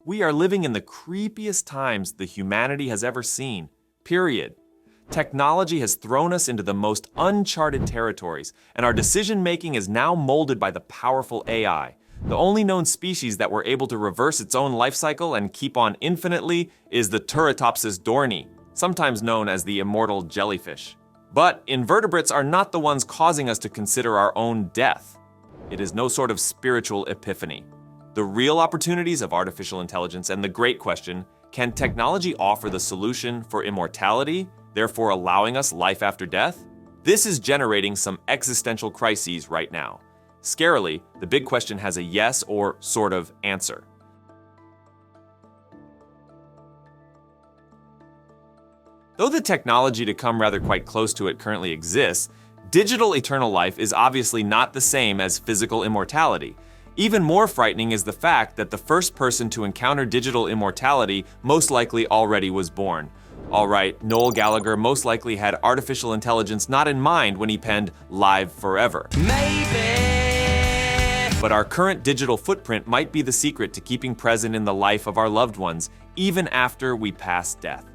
We are living in the creepiest times the humanity has ever seen. Period. Technology has thrown us into the most uncharted territories, and our decision-making is now molded by the powerful AI. The only known species that were able to reverse its own life cycle and keep on infinitely is the Turritopsis dohrnii, sometimes known as the immortal jellyfish. But invertebrates are not the ones causing us to consider our own death. It is no sort of spiritual epiphany. The real opportunities of artificial intelligence and the great question, can technology offer the solution for immortality, therefore allowing us life after death? This is generating some existential crises right now. Scarily, the big question has a yes or sort of answer. Though the technology to come rather quite close to it currently exists, digital eternal life is obviously not the same as physical immortality. Even more frightening is the fact that the first person to encounter digital immortality most likely already was born. Alright, Noel Gallagher most likely had artificial intelligence not in mind when he penned Live Forever. Maybe! But our current digital footprint might be the secret to keeping present in the life of our loved ones, even after we pass death.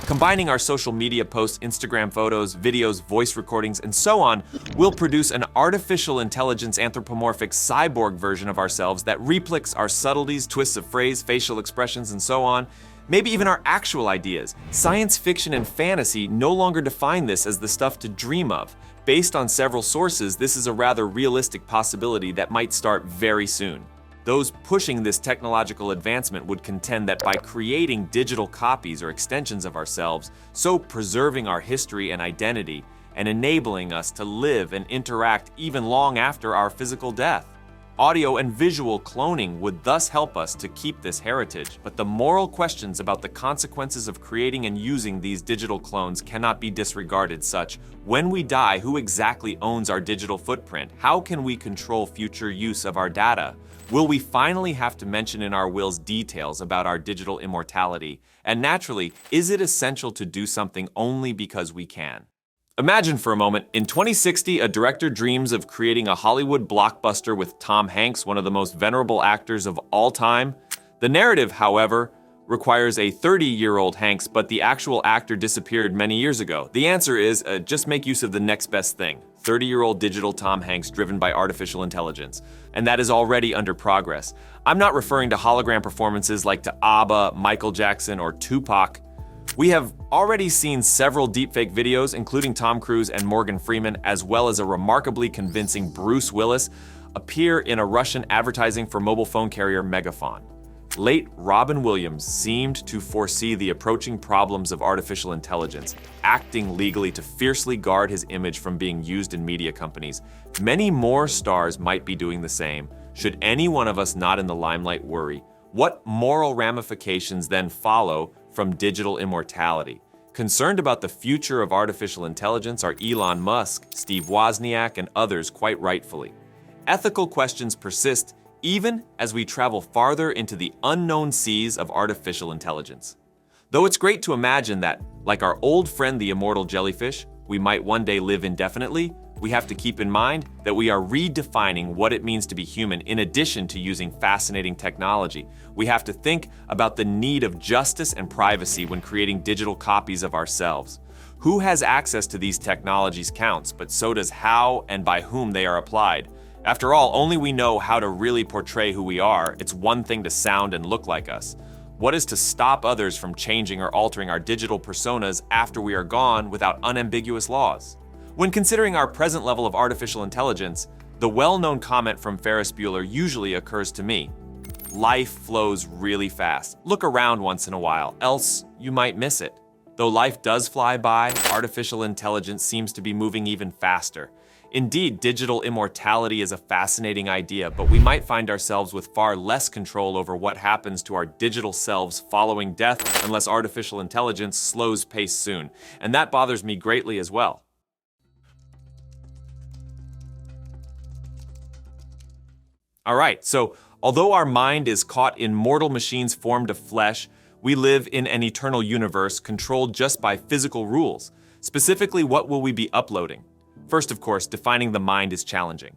Combining our social media posts, Instagram photos, videos, voice recordings, and so on, will produce an artificial intelligence anthropomorphic cyborg version of ourselves that replicates our subtleties, twists of phrase, facial expressions, and so on. Maybe even our actual ideas. Science fiction and fantasy no longer define this as the stuff to dream of. Based on several sources, this is a rather realistic possibility that might start very soon. Those pushing this technological advancement would contend that by creating digital copies or extensions of ourselves, so preserving our history and identity, and enabling us to live and interact even long after our physical death. Audio and visual cloning would thus help us to keep this heritage, but the moral questions about the consequences of creating and using these digital clones cannot be disregarded, such: when we die, who exactly owns our digital footprint? How can we control future use of our data? Will we finally have to mention in our wills details about our digital immortality? And naturally, is it essential to do something only because we can? Imagine for a moment, in 2060, a director dreams of creating a Hollywood blockbuster with Tom Hanks, one of the most venerable actors of all time. The narrative, however, requires a 30-year-old Hanks, but the actual actor disappeared many years ago. The answer is, just make use of the next best thing. 30-year-old digital Tom Hanks driven by artificial intelligence. And that is already under progress. I'm not referring to hologram performances like to ABBA, Michael Jackson, or Tupac. We have already seen several deepfake videos, including Tom Cruise and Morgan Freeman, as well as a remarkably convincing Bruce Willis, appear in a Russian advertising for mobile phone carrier Megaphone. Late Robin Williams seemed to foresee the approaching problems of artificial intelligence, acting legally to fiercely guard his image from being used in media companies. Many more stars might be doing the same. Should any one of us not in the limelight worry, what moral ramifications then follow from digital immortality? Concerned about the future of artificial intelligence are Elon Musk, Steve Wozniak, and others quite rightfully. Ethical questions persist even as we travel farther into the unknown seas of artificial intelligence. Though it's great to imagine that, like our old friend the immortal jellyfish, we might one day live indefinitely, we have to keep in mind that we are redefining what it means to be human in addition to using fascinating technology. We have to think about the need of justice and privacy when creating digital copies of ourselves. Who has access to these technologies counts, but so does how and by whom they are applied. After all, only we know how to really portray who we are. It's one thing to sound and look like us. What is to stop others from changing or altering our digital personas after we are gone without unambiguous laws? When considering our present level of artificial intelligence, the well-known comment from Ferris Bueller usually occurs to me. Life flows really fast. Look around once in a while, else you might miss it. Though life does fly by, artificial intelligence seems to be moving even faster. Indeed, digital immortality is a fascinating idea, but we might find ourselves with far less control over what happens to our digital selves following death unless artificial intelligence slows pace soon. And that bothers me greatly as well. Alright, so although our mind is caught in mortal machines formed of flesh, we live in an eternal universe controlled just by physical rules. Specifically, what will we be uploading? First, of course, defining the mind is challenging.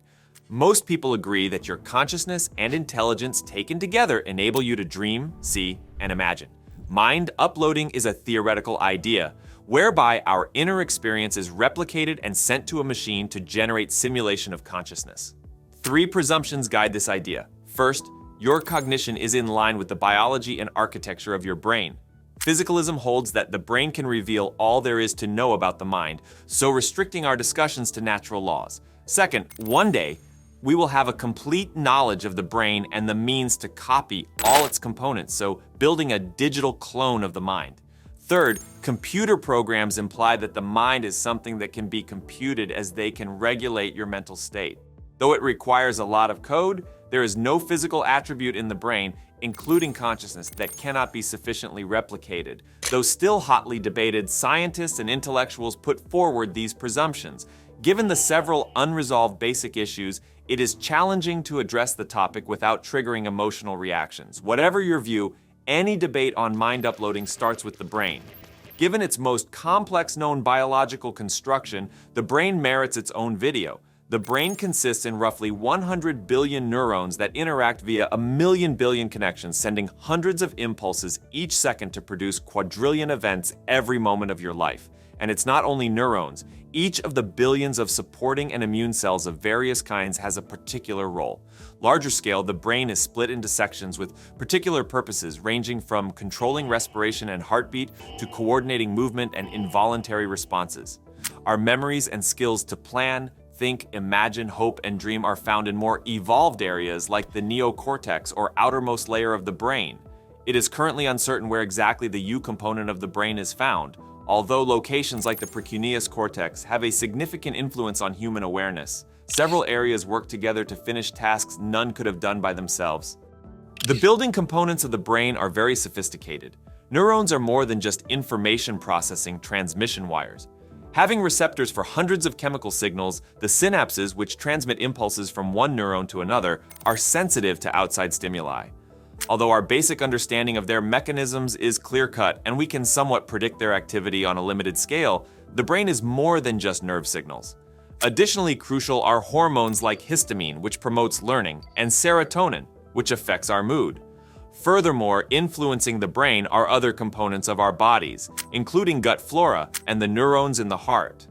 Most people agree that your consciousness and intelligence taken together enable you to dream, see, and imagine. Mind uploading is a theoretical idea, whereby our inner experience is replicated and sent to a machine to generate simulation of consciousness. 3 presumptions guide this idea. First, your cognition is in line with the biology and architecture of your brain. Physicalism holds that the brain can reveal all there is to know about the mind, so restricting our discussions to natural laws. Second, one day, we will have a complete knowledge of the brain and the means to copy all its components, so building a digital clone of the mind. Third, computer programs imply that the mind is something that can be computed as they can regulate your mental state. Though it requires a lot of code, there is no physical attribute in the brain, including consciousness, that cannot be sufficiently replicated. Though still hotly debated, scientists and intellectuals put forward these presumptions. Given the several unresolved basic issues, it is challenging to address the topic without triggering emotional reactions. Whatever your view, any debate on mind uploading starts with the brain. Given its most complex known biological construction, the brain merits its own video. The brain consists in roughly 100 billion neurons that interact via a million billion connections, sending hundreds of impulses each second to produce quadrillion events every moment of your life. And it's not only neurons. Each of the billions of supporting and immune cells of various kinds has a particular role. Larger scale, the brain is split into sections with particular purposes, ranging from controlling respiration and heartbeat to coordinating movement and involuntary responses. Our memories and skills to plan, think, imagine, hope, and dream are found in more evolved areas like the neocortex or outermost layer of the brain. It is currently uncertain where exactly the U component of the brain is found, although locations like the precuneus cortex have a significant influence on human awareness. Several areas work together to finish tasks none could have done by themselves. The building components of the brain are very sophisticated. Neurons are more than just information processing transmission wires. Having receptors for hundreds of chemical signals, the synapses, which transmit impulses from one neuron to another, are sensitive to outside stimuli. Although our basic understanding of their mechanisms is clear-cut and we can somewhat predict their activity on a limited scale, the brain is more than just nerve signals. Additionally crucial are hormones like histamine, which promotes learning, and serotonin, which affects our mood. Furthermore, influencing the brain are other components of our bodies, including gut flora and the neurons in the heart.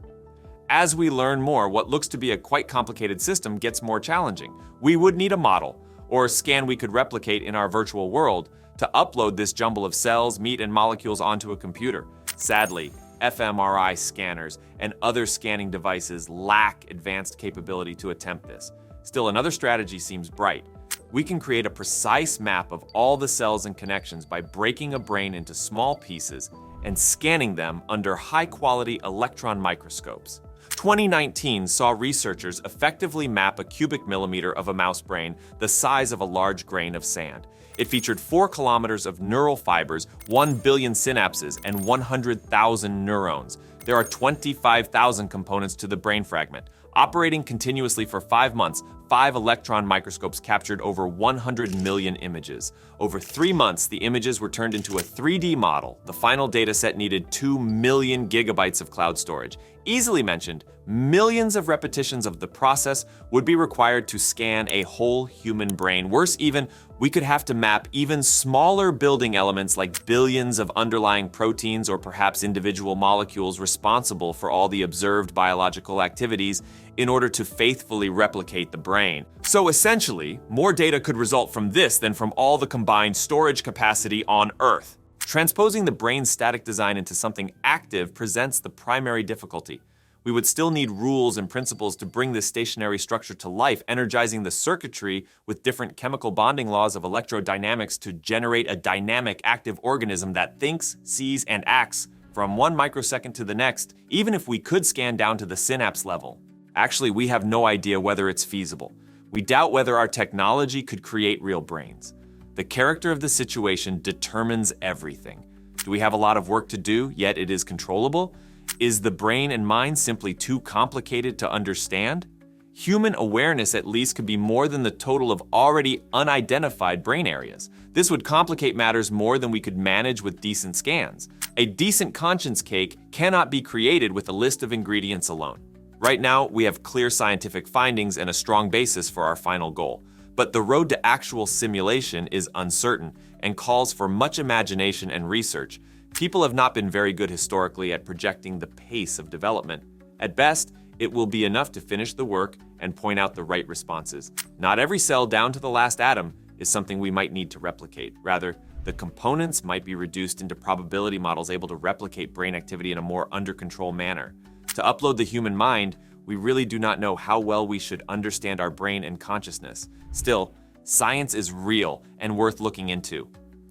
As we learn more, what looks to be a quite complicated system gets more challenging. We would need a model, or a scan we could replicate in our virtual world, to upload this jumble of cells, meat, and molecules onto a computer. Sadly, fMRI scanners and other scanning devices lack advanced capability to attempt this. Still, another strategy seems bright. We can create a precise map of all the cells and connections by breaking a brain into small pieces and scanning them under high-quality electron microscopes. 2019 saw researchers effectively map a cubic millimeter of a mouse brain the size of a large grain of sand. It featured 4 kilometers of neural fibers, 1 billion synapses, and 100,000 neurons. There are 25,000 components to the brain fragment. Operating continuously for 5 months, 5 electron microscopes captured over 100 million images. Over 3 months, the images were turned into a 3D model. The final dataset needed 2 million gigabytes of cloud storage. Easily mentioned, millions of repetitions of the process would be required to scan a whole human brain. Worse even, we could have to map even smaller building elements like billions of underlying proteins or perhaps individual molecules responsible for all the observed biological activities in order to faithfully replicate the brain. So essentially, more data could result from this than from all the combined storage capacity on Earth. Transposing the brain's static design into something active presents the primary difficulty. We would still need rules and principles to bring this stationary structure to life, energizing the circuitry with different chemical bonding laws of electrodynamics to generate a dynamic, active organism that thinks, sees, and acts from one microsecond to the next, even if we could scan down to the synapse level. Actually, we have no idea whether it's feasible. We doubt whether our technology could create real brains. The character of the situation determines everything. Do we have a lot of work to do, yet it is controllable? Is the brain and mind simply too complicated to understand? Human awareness at least could be more than the total of already unidentified brain areas. This would complicate matters more than we could manage with decent scans. A decent conscience cake cannot be created with a list of ingredients alone. Right now, we have clear scientific findings and a strong basis for our final goal. But the road to actual simulation is uncertain and calls for much imagination and research. People have not been very good historically at projecting the pace of development. At best, it will be enough to finish the work and point out the right responses. Not every cell down to the last atom is something we might need to replicate. Rather, the components might be reduced into probability models able to replicate brain activity in a more under control manner. To upload the human mind, we really do not know how well we should understand our brain and consciousness. Still, science is real and worth looking into.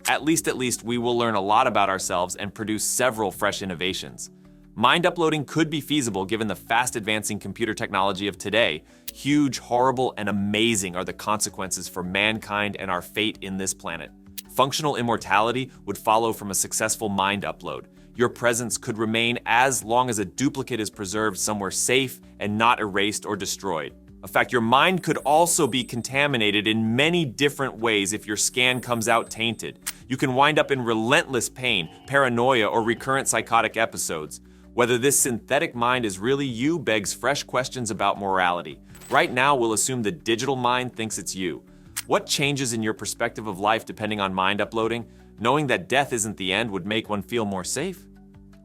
At least we will learn a lot about ourselves and produce several fresh innovations. Mind uploading could be feasible given the fast advancing computer technology of today. Huge, horrible, and amazing are the consequences for mankind and our fate in this planet. Functional immortality would follow from a successful mind upload. Your presence could remain as long as a duplicate is preserved somewhere safe and not erased or destroyed. In fact, your mind could also be contaminated in many different ways if your scan comes out tainted. You can wind up in relentless pain, paranoia, or recurrent psychotic episodes. Whether this synthetic mind is really you begs fresh questions about morality. Right now, we'll assume the digital mind thinks it's you. What changes in your perspective of life depending on mind uploading? Knowing that death isn't the end would make one feel more safe?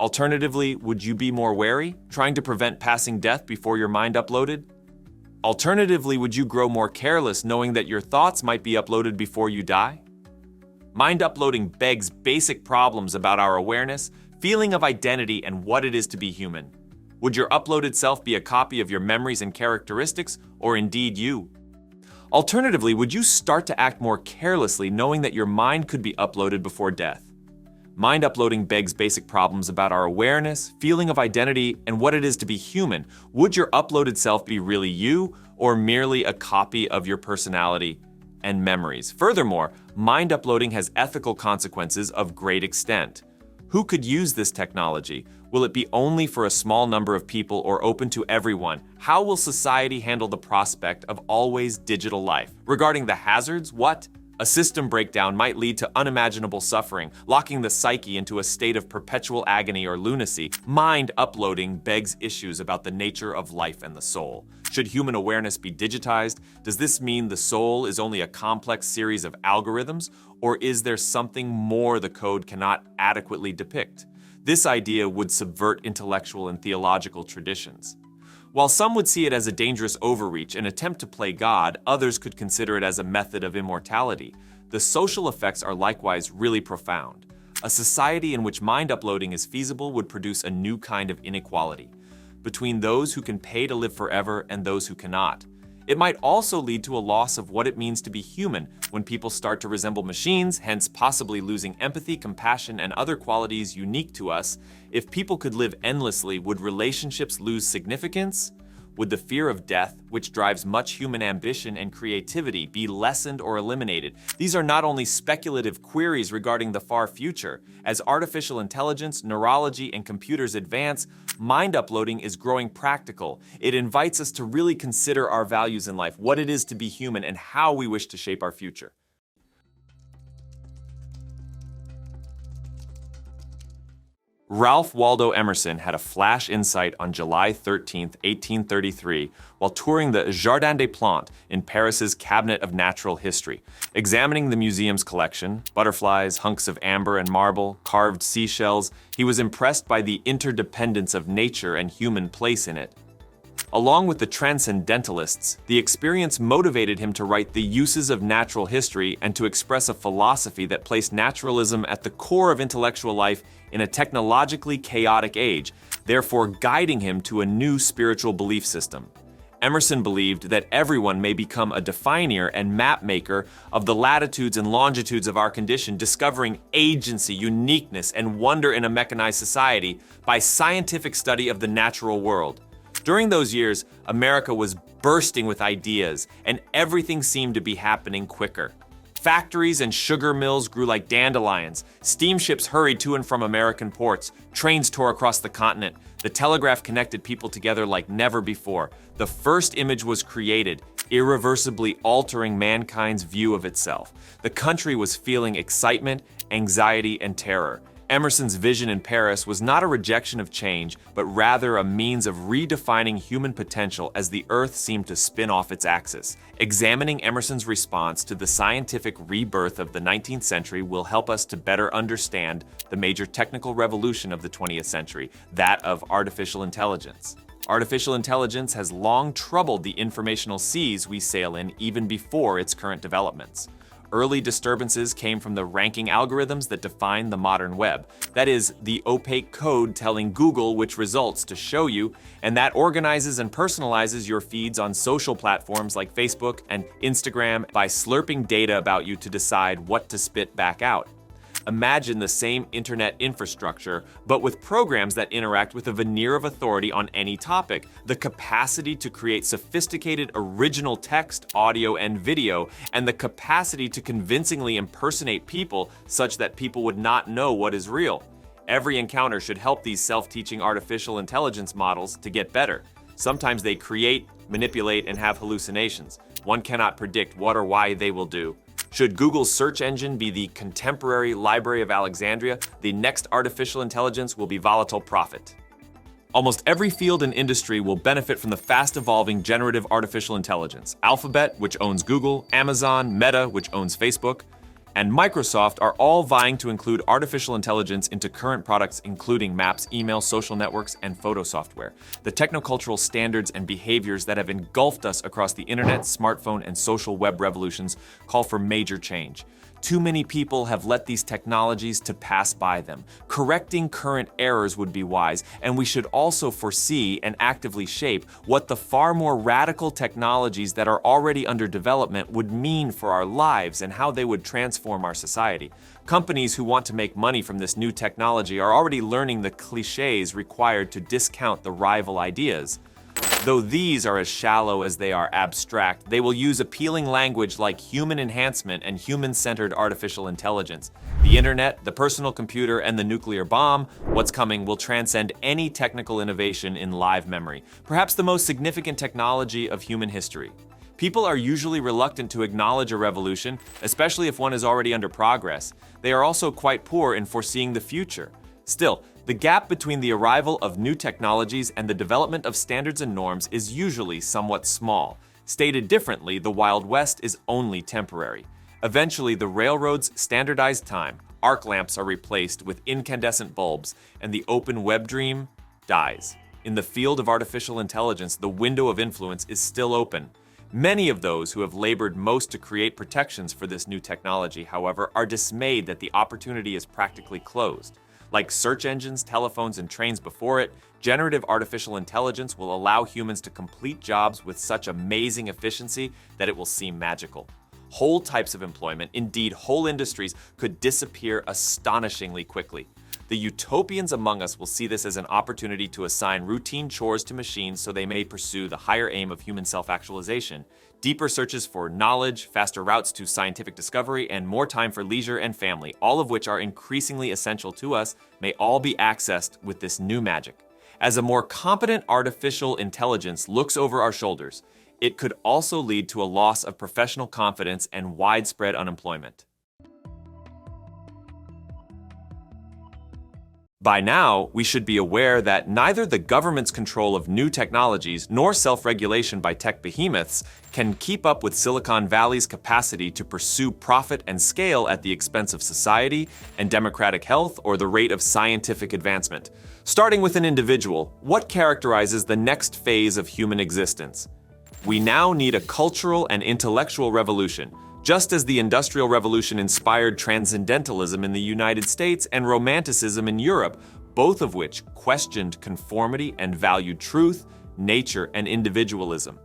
Alternatively, would you be more wary, trying to prevent passing death before your mind uploaded? Alternatively, would you grow more careless knowing that your thoughts might be uploaded before you die? Mind uploading begs basic problems about our awareness, feeling of identity, and what it is to be human. Would your uploaded self be a copy of your memories and characteristics, or indeed you? Alternatively, would you start to act more carelessly knowing that your mind could be uploaded before death? Mind uploading begs basic problems about our awareness, feeling of identity, and what it is to be human. Would your uploaded self be really you, or merely a copy of your personality and memories? Furthermore, mind uploading has ethical consequences of great extent. Who could use this technology? Will it be only for a small number of people or open to everyone? How will society handle the prospect of always digital life? Regarding the hazards, what? A system breakdown might lead to unimaginable suffering, locking the psyche into a state of perpetual agony or lunacy. Mind uploading begs issues about the nature of life and the soul. Should human awareness be digitized? Does this mean the soul is only a complex series of algorithms, or is there something more the code cannot adequately depict? This idea would subvert intellectual and theological traditions. While some would see it as a dangerous overreach, an attempt to play God, others could consider it as a method of immortality. The social effects are likewise really profound. A society in which mind uploading is feasible would produce a new kind of inequality between those who can pay to live forever and those who cannot. It might also lead to a loss of what it means to be human when people start to resemble machines, hence possibly losing empathy, compassion, and other qualities unique to us. If people could live endlessly, would relationships lose significance? Would the fear of death, which drives much human ambition and creativity, be lessened or eliminated? These are not only speculative queries regarding the far future. As artificial intelligence, neurology, and computers advance, mind uploading is growing practical. It invites us to really consider our values in life, what it is to be human, and how we wish to shape our future. Ralph Waldo Emerson had a flash insight on July 13, 1833, while touring the Jardin des Plantes in Paris's Cabinet of Natural History. Examining the museum's collection, butterflies, hunks of amber and marble, carved seashells, he was impressed by the interdependence of nature and human place in it. Along with the Transcendentalists, the experience motivated him to write The Uses of Natural History and to express a philosophy that placed naturalism at the core of intellectual life in a technologically chaotic age, therefore guiding him to a new spiritual belief system. Emerson believed that everyone may become a definer and map maker of the latitudes and longitudes of our condition, discovering agency, uniqueness, and wonder in a mechanized society by scientific study of the natural world. During those years, America was bursting with ideas, and everything seemed to be happening quicker. Factories and sugar mills grew like dandelions. Steamships hurried to and from American ports. Trains tore across the continent. The telegraph connected people together like never before. The first image was created, irreversibly altering mankind's view of itself. The country was feeling excitement, anxiety, and terror. Emerson's vision in Paris was not a rejection of change, but rather a means of redefining human potential as the Earth seemed to spin off its axis. Examining Emerson's response to the scientific rebirth of the 19th century will help us to better understand the major technical revolution of the 20th century, that of artificial intelligence. Artificial intelligence has long troubled the informational seas we sail in even before its current developments. Early disturbances came from the ranking algorithms that define the modern web. That is, the opaque code telling Google which results to show you, and that organizes and personalizes your feeds on social platforms like Facebook and Instagram by slurping data about you to decide what to spit back out. Imagine the same internet infrastructure, but with programs that interact with a veneer of authority on any topic, the capacity to create sophisticated original text, audio, and video, and the capacity to convincingly impersonate people such that people would not know what is real. Every encounter should help these self-teaching artificial intelligence models to get better. Sometimes they create, manipulate, and have hallucinations. One cannot predict what or why they will do. Should Google's search engine be the contemporary Library of Alexandria, the next artificial intelligence will be volatile profit. Almost every field and industry will benefit from the fast-evolving generative artificial intelligence. Alphabet, which owns Google, Amazon, Meta, which owns Facebook, and Microsoft are all vying to include artificial intelligence into current products including maps, email, social networks, and photo software. The technocultural standards and behaviors that have engulfed us across the internet, smartphone, and social web revolutions call for major change. Too many people have let these technologies to pass by them. Correcting current errors would be wise, and we should also foresee and actively shape what the far more radical technologies that are already under development would mean for our lives and how they would transform our society. Companies who want to make money from this new technology are already learning the cliches required to discount the rival ideas. Though these are as shallow as they are abstract, they will use appealing language like human enhancement and human-centered artificial intelligence. The internet, the personal computer, and the nuclear bomb, what's coming will transcend any technical innovation in live memory, perhaps the most significant technology of human history. People are usually reluctant to acknowledge a revolution, especially if one is already under progress. They are also quite poor in foreseeing the future. Still, the gap between the arrival of new technologies and the development of standards and norms is usually somewhat small. Stated differently, the Wild West is only temporary. Eventually, the railroad's standardized time, arc lamps are replaced with incandescent bulbs, and the open web dream dies. In the field of artificial intelligence, the window of influence is still open. Many of those who have labored most to create protections for this new technology, however, are dismayed that the opportunity is practically closed. Like search engines, telephones, and trains before it, generative artificial intelligence will allow humans to complete jobs with such amazing efficiency that it will seem magical. Whole types of employment, indeed whole industries, could disappear astonishingly quickly. The utopians among us will see this as an opportunity to assign routine chores to machines so they may pursue the higher aim of human self-actualization. Deeper searches for knowledge, faster routes to scientific discovery, and more time for leisure and family, all of which are increasingly essential to us, may all be accessed with this new magic. As a more competent artificial intelligence looks over our shoulders, it could also lead to a loss of professional confidence and widespread unemployment. By now, we should be aware that neither the government's control of new technologies nor self-regulation by tech behemoths can keep up with Silicon Valley's capacity to pursue profit and scale at the expense of society and democratic health or the rate of scientific advancement. Starting with an individual, what characterizes the next phase of human existence? We now need a cultural and intellectual revolution. Just as the Industrial Revolution inspired transcendentalism in the United States and Romanticism in Europe, both of which questioned conformity and valued truth, nature, and individualism.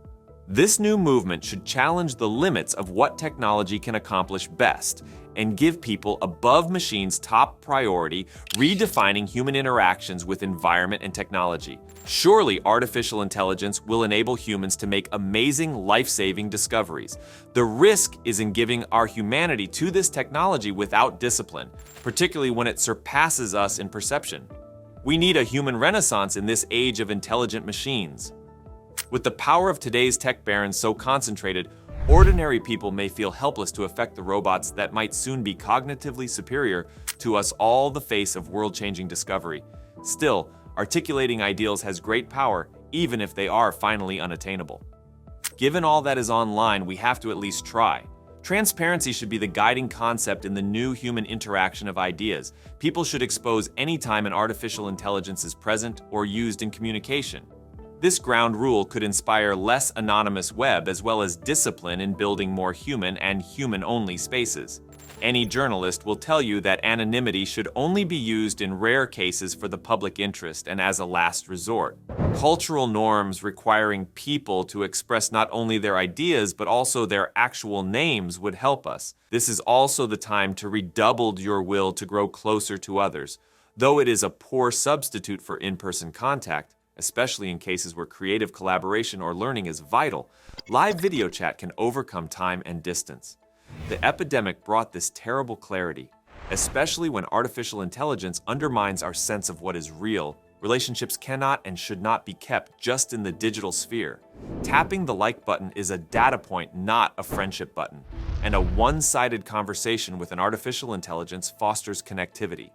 This new movement should challenge the limits of what technology can accomplish best and give people above machines top priority, redefining human interactions with environment and technology. Surely artificial intelligence will enable humans to make amazing life-saving discoveries. The risk is in giving our humanity to this technology without discipline, particularly when it surpasses us in perception. We need a human renaissance in this age of intelligent machines. With the power of today's tech barons so concentrated, Ordinary people may feel helpless to affect the robots that might soon be cognitively superior to us, all the face of world-changing discovery. Still, articulating ideals has great power, even if they are finally unattainable. Given all that is online, we have to at least try. Transparency should be the guiding concept in the new human interaction of ideas. People should expose any time an artificial intelligence is present or used in communication. This ground rule could inspire less anonymous web as well as discipline in building more human and human-only spaces. Any journalist will tell you that anonymity should only be used in rare cases for the public interest and as a last resort. Cultural norms requiring people to express not only their ideas but also their actual names would help us. This is also the time to redouble your will to grow closer to others. Though it is a poor substitute for in-person contact, especially in cases where creative collaboration or learning is vital, live video chat can overcome time and distance. The epidemic brought this terrible clarity. Especially when artificial intelligence undermines our sense of what is real, relationships cannot and should not be kept just in the digital sphere. Tapping the like button is a data point, not a friendship button. And a one-sided conversation with an artificial intelligence fosters connectivity.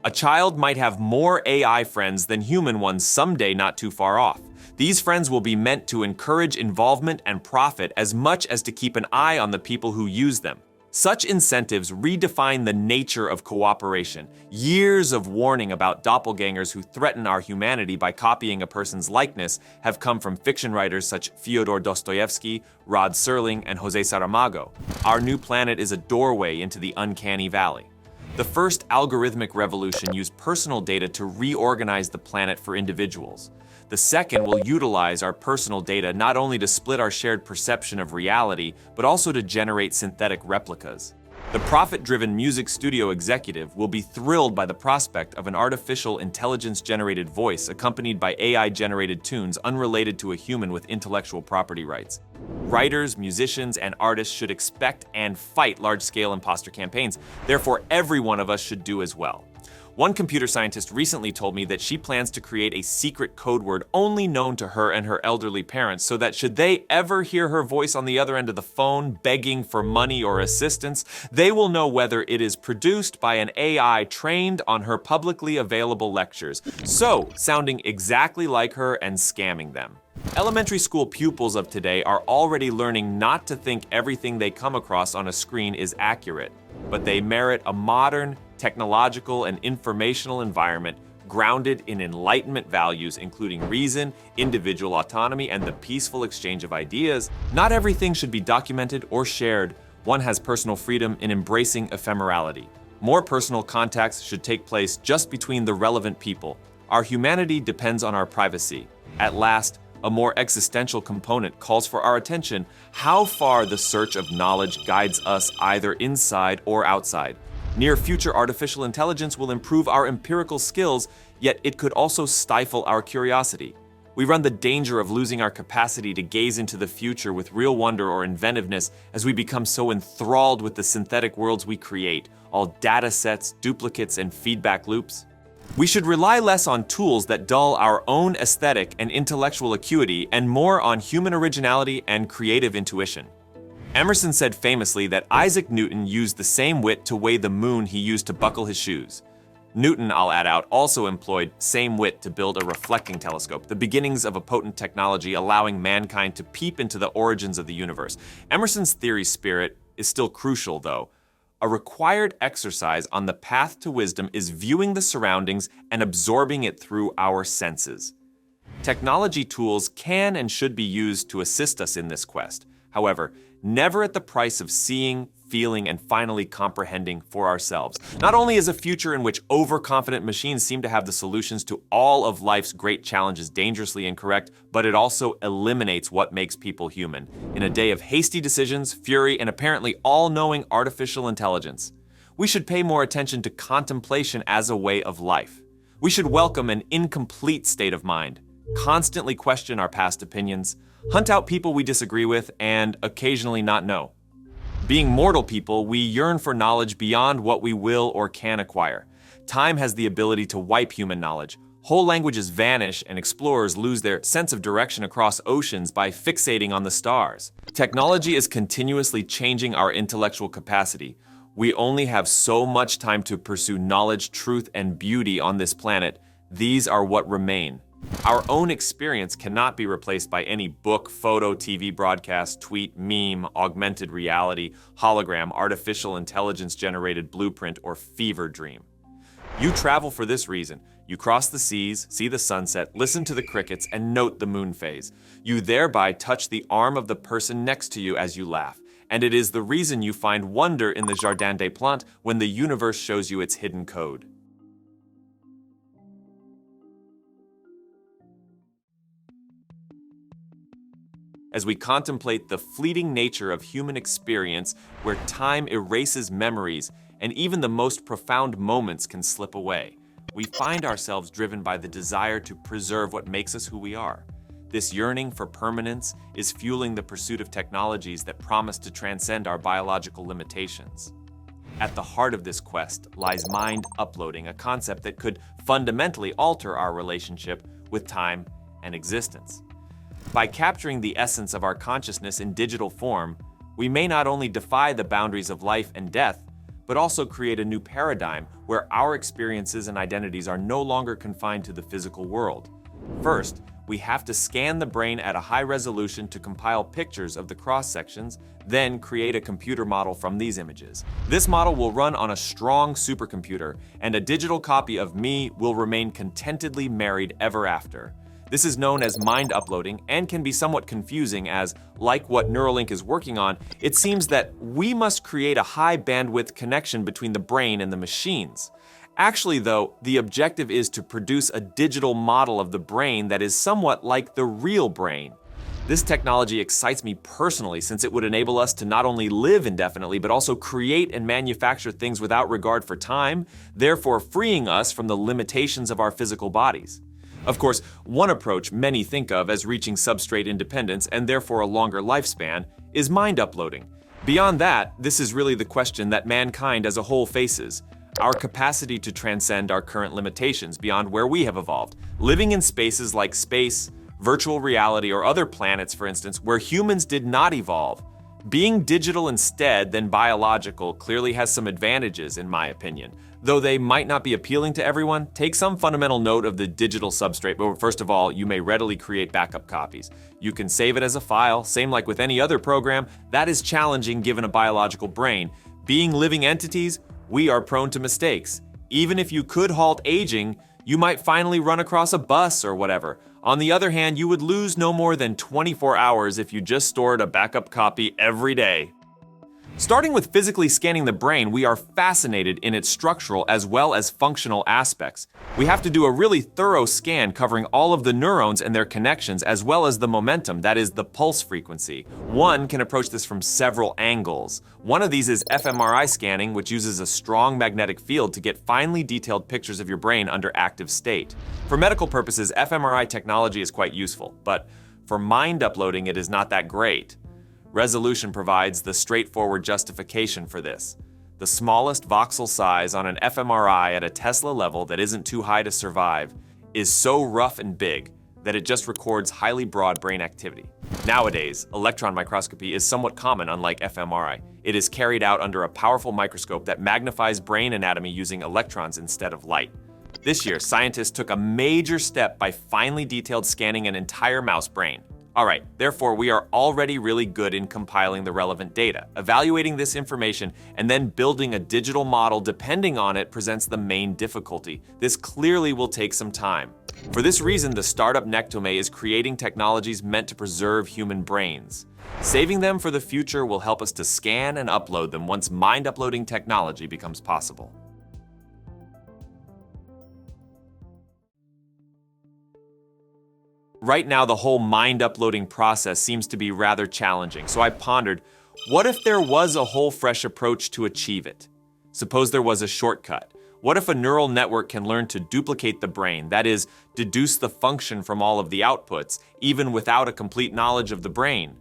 A child might have more AI friends than human ones someday not too far off. These friends will be meant to encourage involvement and profit as much as to keep an eye on the people who use them. Such incentives redefine the nature of cooperation. Years of warning about doppelgangers who threaten our humanity by copying a person's likeness have come from fiction writers such as Fyodor Dostoevsky, Rod Serling, and Jose Saramago. Our new planet is a doorway into the uncanny valley. The first algorithmic revolution used personal data to reorganize the planet for individuals. The second will utilize our personal data not only to split our shared perception of reality, but also to generate synthetic replicas. The profit-driven music studio executive will be thrilled by the prospect of an artificial intelligence-generated voice accompanied by AI-generated tunes unrelated to a human with intellectual property rights. Writers, musicians, and artists should expect and fight large-scale imposter campaigns. Therefore, every one of us should do as well. One computer scientist recently told me that she plans to create a secret code word only known to her and her elderly parents so that should they ever hear her voice on the other end of the phone begging for money or assistance, they will know whether it is produced by an AI trained on her publicly available lectures, so sounding exactly like her and scamming them. Elementary school pupils of today are already learning not to think everything they come across on a screen is accurate, but they merit a modern, technological, and informational environment grounded in Enlightenment values including reason, individual autonomy, and the peaceful exchange of ideas. Not everything should be documented or shared. One has personal freedom in embracing ephemerality. More personal contacts should take place just between the relevant people. Our humanity depends on our privacy. At last, a more existential component calls for our attention: how far the search of knowledge guides us either inside or outside. Near-future artificial intelligence will improve our empirical skills, yet it could also stifle our curiosity. We run the danger of losing our capacity to gaze into the future with real wonder or inventiveness as we become so enthralled with the synthetic worlds we create, all data sets, duplicates, and feedback loops. We should rely less on tools that dull our own aesthetic and intellectual acuity and more on human originality and creative intuition. Emerson said famously that Isaac Newton used the same wit to weigh the moon he used to buckle his shoes. Newton, I'll add out, also employed same wit to build a reflecting telescope, the beginnings of a potent technology allowing mankind to peep into the origins of the universe. Emerson's theory spirit is still crucial, though. A required exercise on the path to wisdom is viewing the surroundings and absorbing it through our senses. Technology tools can and should be used to assist us in this quest. However, never at the price of seeing, feeling, and finally comprehending for ourselves. Not only is a future in which overconfident machines seem to have the solutions to all of life's great challenges dangerously incorrect, but it also eliminates what makes people human. In a day of hasty decisions, fury, and apparently all-knowing artificial intelligence, we should pay more attention to contemplation as a way of life. We should welcome an incomplete state of mind, constantly question our past opinions, hunt out people we disagree with, and occasionally not know. Being mortal people, we yearn for knowledge beyond what we will or can acquire. Time has the ability to wipe human knowledge. Whole languages vanish and explorers lose their sense of direction across oceans by fixating on the stars. Technology is continuously changing our intellectual capacity. We only have so much time to pursue knowledge, truth, and beauty on this planet. These are what remain. Our own experience cannot be replaced by any book, photo, TV broadcast, tweet, meme, augmented reality, hologram, artificial intelligence-generated blueprint, or fever dream. You travel for this reason. You cross the seas, see the sunset, listen to the crickets, and note the moon phase. You thereby touch the arm of the person next to you as you laugh. And it is the reason you find wonder in the Jardin des Plantes when the universe shows you its hidden code. As we contemplate the fleeting nature of human experience, where time erases memories and even the most profound moments can slip away, we find ourselves driven by the desire to preserve what makes us who we are. This yearning for permanence is fueling the pursuit of technologies that promise to transcend our biological limitations. At the heart of this quest lies mind uploading, a concept that could fundamentally alter our relationship with time and existence. By capturing the essence of our consciousness in digital form, we may not only defy the boundaries of life and death, but also create a new paradigm where our experiences and identities are no longer confined to the physical world. First, we have to scan the brain at a high resolution to compile pictures of the cross-sections, then create a computer model from these images. This model will run on a strong supercomputer, and a digital copy of me will remain contentedly married ever after. This is known as mind uploading and can be somewhat confusing as, like what Neuralink is working on, it seems that we must create a high bandwidth connection between the brain and the machines. Actually though, the objective is to produce a digital model of the brain that is somewhat like the real brain. This technology excites me personally since it would enable us to not only live indefinitely but also create and manufacture things without regard for time, therefore freeing us from the limitations of our physical bodies. Of course, one approach many think of as reaching substrate independence and therefore a longer lifespan is mind uploading. Beyond that, this is really the question that mankind as a whole faces: our capacity to transcend our current limitations beyond where we have evolved, living in spaces like space, virtual reality, or other planets, for instance, where humans did not evolve. Being digital instead than biological clearly has some advantages, in my opinion. Though they might not be appealing to everyone, take some fundamental note of the digital substrate. But first of all, you may readily create backup copies. You can save it as a file, same like with any other program. That is challenging given a biological brain. Being living entities, we are prone to mistakes. Even if you could halt aging, you might finally run across a bus or whatever. On the other hand, you would lose no more than 24 hours if you just stored a backup copy every day. Starting with physically scanning the brain, we are fascinated in its structural as well as functional aspects. We have to do a really thorough scan covering all of the neurons and their connections as well as the momentum, that is the pulse frequency. One can approach this from several angles. One of these is fMRI scanning, which uses a strong magnetic field to get finely detailed pictures of your brain under active state. For medical purposes, fMRI technology is quite useful, but for mind uploading it is not that great. Resolution provides the straightforward justification for this. The smallest voxel size on an fMRI at a Tesla level that isn't too high to survive is so rough and big that it just records highly broad brain activity. Nowadays, electron microscopy is somewhat common, unlike fMRI. It is carried out under a powerful microscope that magnifies brain anatomy using electrons instead of light. This year, scientists took a major step by finely detailed scanning an entire mouse brain. Alright, therefore we are already really good in compiling the relevant data. Evaluating this information and then building a digital model depending on it presents the main difficulty. This clearly will take some time. For this reason, the startup Nectome is creating technologies meant to preserve human brains. Saving them for the future will help us to scan and upload them once mind uploading technology becomes possible. Right now, the whole mind uploading process seems to be rather challenging, so I pondered, what if there was a whole fresh approach to achieve it? Suppose there was a shortcut. What if a neural network can learn to duplicate the brain, that is, deduce the function from all of the outputs, even without a complete knowledge of the brain?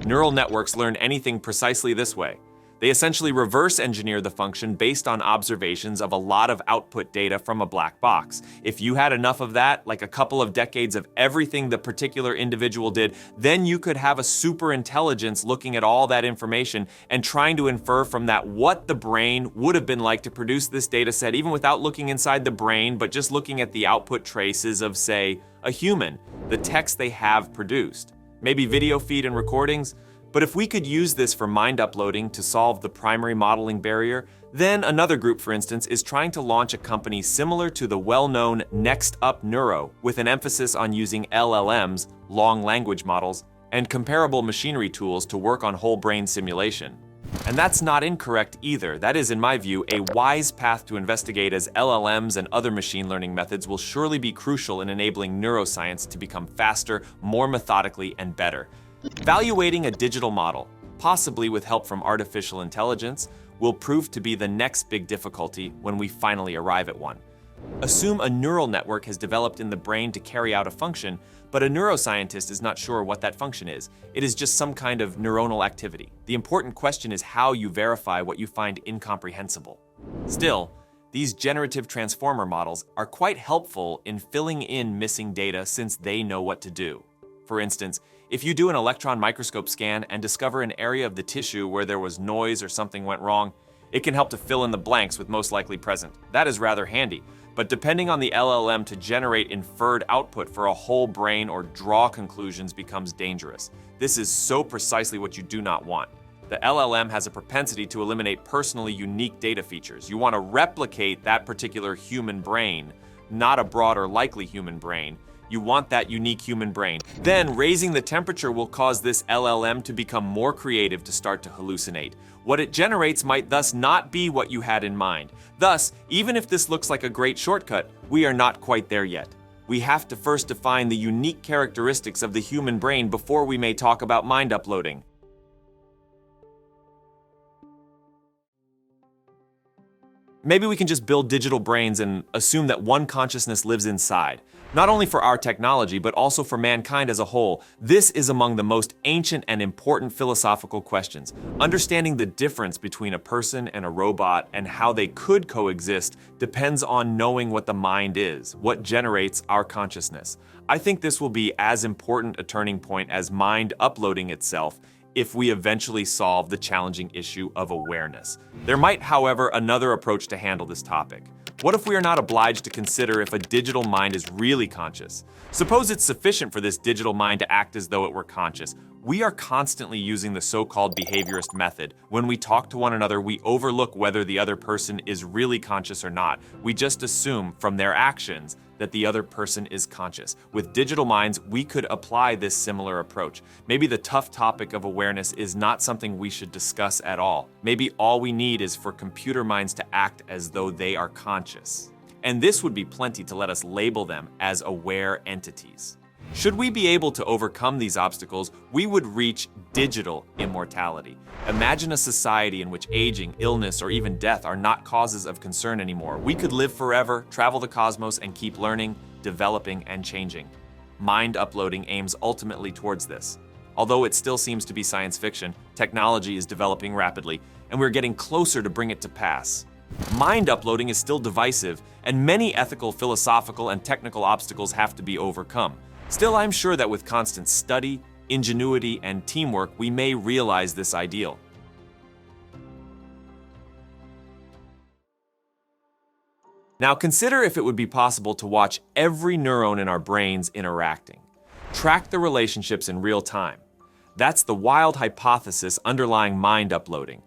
Neural networks learn anything precisely this way. They essentially reverse engineer the function based on observations of a lot of output data from a black box. If you had enough of that, like a couple of decades of everything the particular individual did, then you could have a super intelligence looking at all that information and trying to infer from that what the brain would have been like to produce this data set, even without looking inside the brain, but just looking at the output traces of, say, a human, the text they have produced. Maybe video feed and recordings. But if we could use this for mind uploading to solve the primary modeling barrier, then another group, for instance, is trying to launch a company similar to the well-known Next Up Neuro, with an emphasis on using LLMs, long language models, and comparable machinery tools to work on whole brain simulation. And that's not incorrect either. That is, in my view, a wise path to investigate, as LLMs and other machine learning methods will surely be crucial in enabling neuroscience to become faster, more methodically, and better. Evaluating a digital model, possibly with help from artificial intelligence, will prove to be the next big difficulty when we finally arrive at one. Assume a neural network has developed in the brain to carry out a function, but a neuroscientist is not sure what that function is. It is just some kind of neuronal activity. The important question is how you verify what you find incomprehensible. Still, these generative transformer models are quite helpful in filling in missing data since they know what to do. For instance, if you do an electron microscope scan and discover an area of the tissue where there was noise or something went wrong, it can help to fill in the blanks with most likely present. That is rather handy. But depending on the LLM to generate inferred output for a whole brain or draw conclusions becomes dangerous. This is so precisely what you do not want. The LLM has a propensity to eliminate personally unique data features. You want to replicate that particular human brain, not a broad or likely human brain. You want that unique human brain. Then raising the temperature will cause this LLM to become more creative, to start to hallucinate. What it generates might thus not be what you had in mind. Thus, even if this looks like a great shortcut, we are not quite there yet. We have to first define the unique characteristics of the human brain before we may talk about mind uploading. Maybe we can just build digital brains and assume that one consciousness lives inside. Not only for our technology, but also for mankind as a whole. This is among the most ancient and important philosophical questions. Understanding the difference between a person and a robot and how they could coexist depends on knowing what the mind is, what generates our consciousness. I think this will be as important a turning point as mind uploading itself if we eventually solve the challenging issue of awareness. There might, however, another approach to handle this topic. What if we are not obliged to consider if a digital mind is really conscious? Suppose it's sufficient for this digital mind to act as though it were conscious. We are constantly using the so-called behaviorist method. When we talk to one another, we overlook whether the other person is really conscious or not. We just assume from their actions that the other person is conscious. With digital minds, we could apply this similar approach. Maybe the tough topic of awareness is not something we should discuss at all. Maybe all we need is for computer minds to act as though they are conscious. And this would be plenty to let us label them as aware entities. Should we be able to overcome these obstacles, we would reach digital immortality. Imagine a society in which aging, illness, or even death are not causes of concern anymore. We could live forever, travel the cosmos, and keep learning, developing, and changing. Mind uploading aims ultimately towards this. Although it still seems to be science fiction, technology is developing rapidly, and we're getting closer to bring it to pass. Mind uploading is still divisive, and many ethical, philosophical, and technical obstacles have to be overcome. Still, I'm sure that with constant study, ingenuity, and teamwork, we may realize this ideal. Now consider if it would be possible to watch every neuron in our brains interacting. Track the relationships in real time. That's the wild hypothesis underlying mind uploading.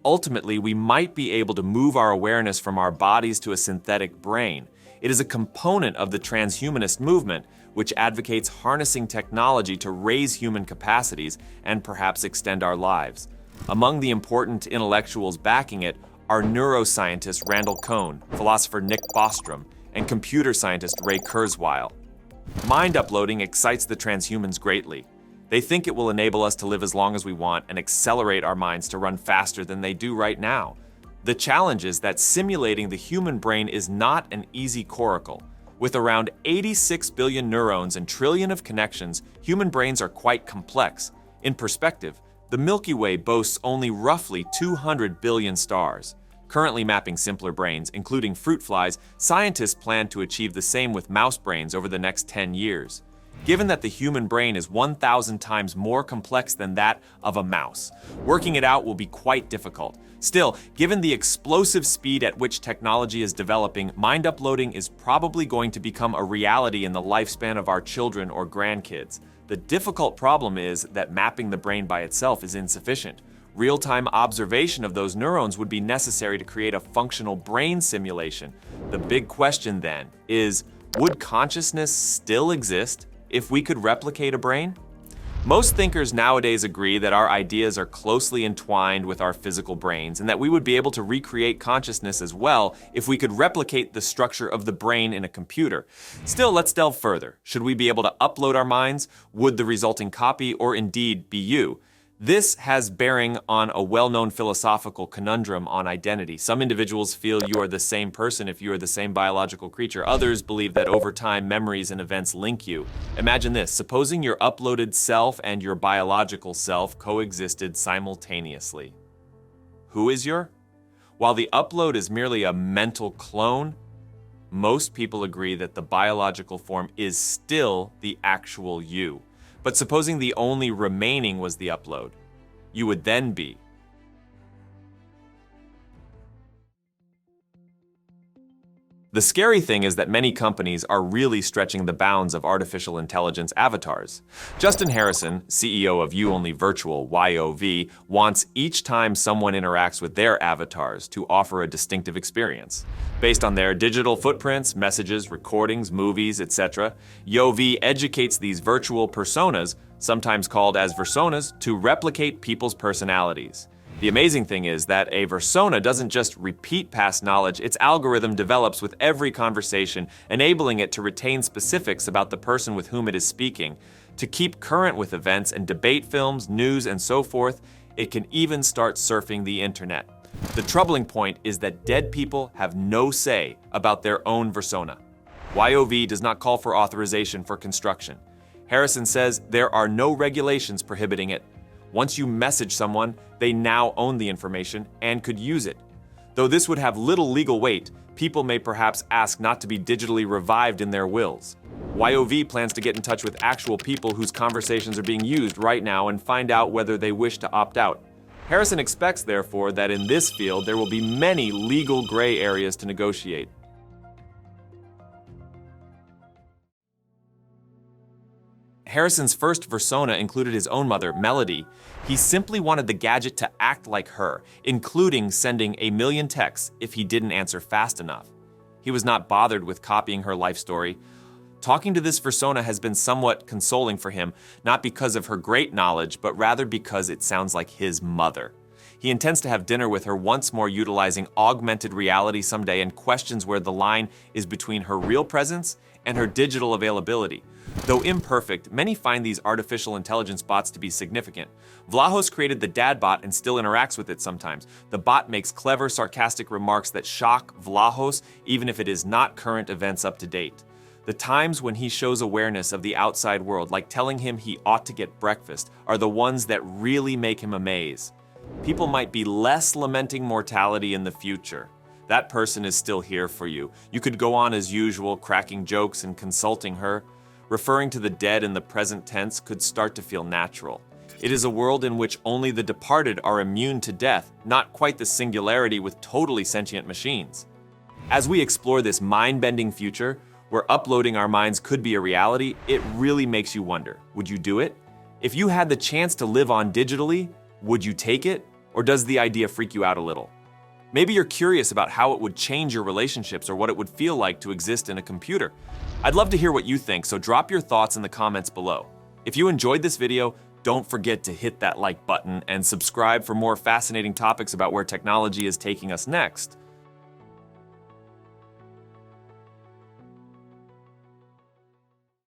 Ultimately, we might be able to move our awareness from our bodies to a synthetic brain. It is a component of the transhumanist movement, which advocates harnessing technology to raise human capacities and perhaps extend our lives. Among the important intellectuals backing it are neuroscientist Randall Cohn, philosopher Nick Bostrom, and computer scientist Ray Kurzweil. Mind uploading excites the transhumans greatly. They think it will enable us to live as long as we want and accelerate our minds to run faster than they do right now. The challenge is that simulating the human brain is not an easy coracle. With around 86 billion neurons and trillion of connections, human brains are quite complex. In perspective, The Milky Way boasts only roughly 200 billion stars. Currently mapping simpler brains, including fruit flies, scientists plan to achieve the same with mouse brains over the next 10 years. Given that the human brain is 1,000 times more complex than that of a mouse, working it out will be quite difficult. Still, given the explosive speed at which technology is developing, mind uploading is probably going to become a reality in the lifespan of our children or grandkids. The difficult problem is that mapping the brain by itself is insufficient. Real-time observation of those neurons would be necessary to create a functional brain simulation. The big question then is, would consciousness still exist if we could replicate a brain? Most thinkers nowadays agree that our ideas are closely entwined with our physical brains and that we would be able to recreate consciousness as well if we could replicate the structure of the brain in a computer. Still, let's delve further. Should we be able to upload our minds? Would the resulting copy or indeed be you? This has bearing on a well-known philosophical conundrum on identity. Some individuals feel you are the same person if you are the same biological creature. Others believe that over time, memories and events link you. Imagine this: supposing your uploaded self and your biological self coexisted simultaneously. Who is your? While the upload is merely a mental clone, most people agree that the biological form is still the actual you. But supposing the only remaining was the upload, you would then be. The scary thing is that many companies are really stretching the bounds of artificial intelligence avatars. Justin Harrison, CEO of You Only Virtual, YOV, wants each time someone interacts with their avatars to offer a distinctive experience. Based on their digital footprints, messages, recordings, movies, etc., YOV educates these virtual personas, sometimes called as versonas, to replicate people's personalities. The amazing thing is that a versona doesn't just repeat past knowledge, its algorithm develops with every conversation, enabling it to retain specifics about the person with whom it is speaking. To keep current with events and debate films, news, and so forth, it can even start surfing the internet. The troubling point is that dead people have no say about their own versona. YOV does not call for authorization for construction. Harrison says there are no regulations prohibiting it. Once you message someone, they now own the information and could use it. Though this would have little legal weight, people may perhaps ask not to be digitally revived in their wills. YOV plans to get in touch with actual people whose conversations are being used right now and find out whether they wish to opt out. Harrison expects, therefore, that in this field there will be many legal gray areas to negotiate. Harrison's first versona included his own mother, Melody. He simply wanted the gadget to act like her, including sending 1 million texts if he didn't answer fast enough. He was not bothered with copying her life story. Talking to this versona has been somewhat consoling for him, not because of her great knowledge, but rather because it sounds like his mother. He intends to have dinner with her once more, utilizing augmented reality someday, and questions where the line is between her real presence and her digital availability. Though imperfect, many find these artificial intelligence bots to be significant. Vlahos created the dad bot and still interacts with it sometimes. The bot makes clever, sarcastic remarks that shock Vlahos, even if it is not current events up to date. The times when he shows awareness of the outside world, like telling him he ought to get breakfast, are the ones that really make him amaze. People might be less lamenting mortality in the future. That person is still here for you. You could go on as usual, cracking jokes and consulting her. Referring to the dead in the present tense could start to feel natural. It is a world in which only the departed are immune to death, not quite the singularity with totally sentient machines. As we explore this mind-bending future, where uploading our minds could be a reality, it really makes you wonder, would you do it? If you had the chance to live on digitally, would you take it? Or does the idea freak you out a little? Maybe you're curious about how it would change your relationships or what it would feel like to exist in a computer. I'd love to hear what you think, so drop your thoughts in the comments below. If you enjoyed this video, don't forget to hit that like button and subscribe for more fascinating topics about where technology is taking us next.